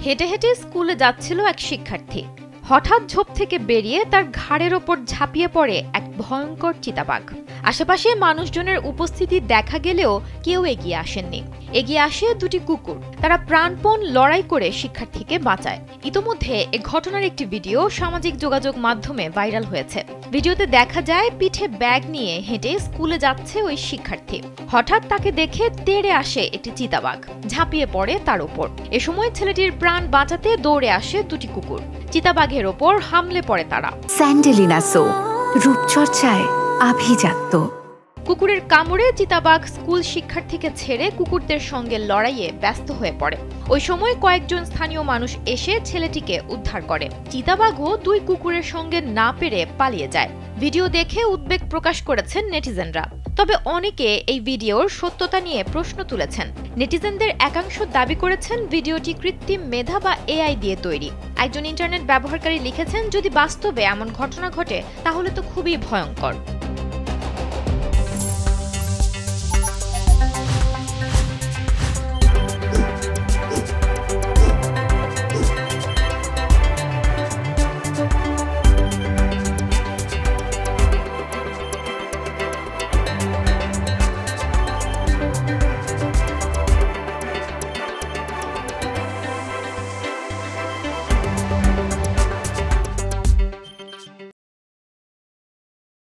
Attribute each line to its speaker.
Speaker 1: হেঁটে হেঁটে স্কুলে যাচ্ছিল এক শিক্ষার্থী। হঠাৎ ঝোপ থেকে বেরিয়ে তার ঘাড়ের ওপর ঝাঁপিয়ে পড়ে এক ভয়ঙ্কর চিতাবাঘ। আশেপাশে মানুষজনের উপস্থিতি দেখা গেলেও কেউ এগিয়ে আসেননি। এগিয়ে আসে দুটি কুকুর। তারা প্রাণপণ লড়াই করে শিক্ষার্থীকে বাঁচায়। ইতোমধ্যে এ ঘটনার একটি ভিডিও সামাজিক যোগাযোগ মাধ্যমে ভাইরাল হয়েছে। ভিডিওতে দেখা যায় পিঠে ব্যাগ নিয়ে হেঁটে স্কুলে যাচ্ছে ওই শিক্ষার্থী। হঠাৎ তাকে দেখে তেড়ে আসে একটি চিতাবাঘ, ঝাঁপিয়ে পড়ে তার উপর। এ সময় ছেলেটির প্রাণ বাঁচাতে দৌড়ে আসে দুটি কুকুর। চিতাবাঘের ওপর হামলে পড়ে তারা।
Speaker 2: স্যান্ডেলিনা সো, রূপচর্চায় আভিজাত্য।
Speaker 1: কুকুরের কামড়ে চিতাবাঘ স্কুল শিক্ষার্থীকে ছেড়ে কুকুরদের সঙ্গে লড়াইয়ে ব্যস্ত হয়ে পড়ে। ওই সময় কয়েকজন স্থানীয় মানুষ এসে ছেলেটিকে উদ্ধার করে। চিতাবাঘও দুই কুকুরের সঙ্গে না পেরে পালিয়ে যায়। ভিডিও দেখে উদ্বেগ প্রকাশ করেছেন নেটিজেনরা। তবে অনেকে এই ভিডিওর সত্যতা নিয়ে প্রশ্ন তুলেছেন। নেটিজেনদের একাংশ দাবি করেছেন ভিডিওটি কৃত্রিম মেধা বা এআই দিয়ে তৈরি। একজন ইন্টারনেট ব্যবহারকারী লিখেছেন, যদি বাস্তবে এমন ঘটনা ঘটে তাহলে তো খুবই ভয়ঙ্কর।